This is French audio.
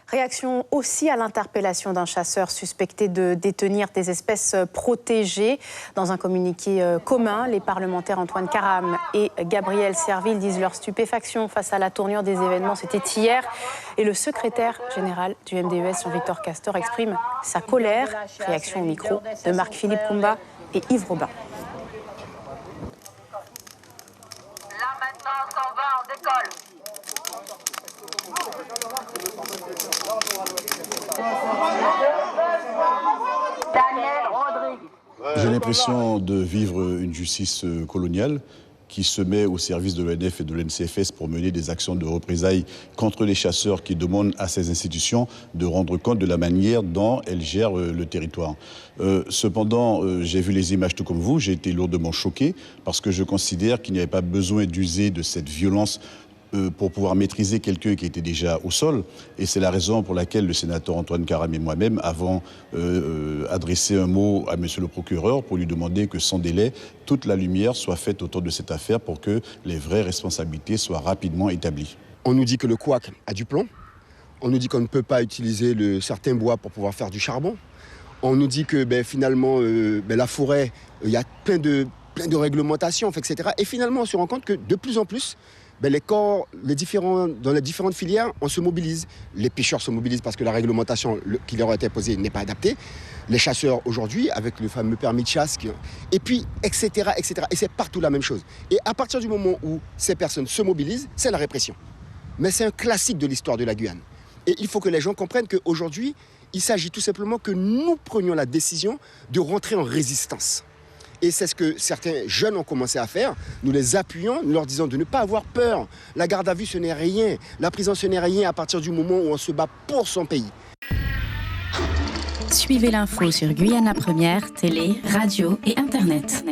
Réaction aussi à l'interpellation d'un chasseur suspecté de détenir des espèces protégées. Dans un communiqué commun, les parlementaires Antoine Karam et Gabriel Serville disent leur stupéfaction face à la tournure des événements. C'était hier. Et le secrétaire général du MDES, Jean-Victor Castor, exprime sa colère. Réaction au micro de Marc-Philippe Koumba et Yves Robin. Là maintenant, on s'en va, on décolle. Daniel Rodrigue. J'ai l'impression de vivre une justice coloniale qui se met au service de l'ONF et de l'NCFS pour mener des actions de représailles contre les chasseurs qui demandent à ces institutions de rendre compte de la manière dont elles gèrent le territoire. Cependant, j'ai vu les images tout comme vous, j'ai été lourdement choqué parce que je considère qu'il n'y avait pas besoin d'user de cette violence pour pouvoir maîtriser quelqu'un qui était déjà au sol. Et c'est la raison pour laquelle le sénateur Antoine Karam et moi-même avons adressé un mot à monsieur le procureur pour lui demander que sans délai, toute la lumière soit faite autour de cette affaire pour que les vraies responsabilités soient rapidement établies. On nous dit que le couac a du plomb. On nous dit qu'on ne peut pas utiliser certains bois pour pouvoir faire du charbon. On nous dit que finalement, la forêt, il y a plein de réglementations, etc. Et finalement, on se rend compte que de plus en plus, les corps, dans les différentes filières, on se mobilise. Les pêcheurs se mobilisent parce que la réglementation qui leur a été posée n'est pas adaptée. Les chasseurs aujourd'hui, avec le fameux permis de chasse, et puis, etc., etc. Et c'est partout la même chose. Et à partir du moment où ces personnes se mobilisent, c'est la répression. Mais c'est un classique de l'histoire de la Guyane. Et il faut que les gens comprennent qu'aujourd'hui, il s'agit tout simplement que nous prenions la décision de rentrer en résistance. Et c'est ce que certains jeunes ont commencé à faire. Nous les appuyons, nous leur disons de ne pas avoir peur. La garde à vue, ce n'est rien. La prison, ce n'est rien à partir du moment où on se bat pour son pays. Suivez l'info sur Guyana Première, télé, radio et Internet.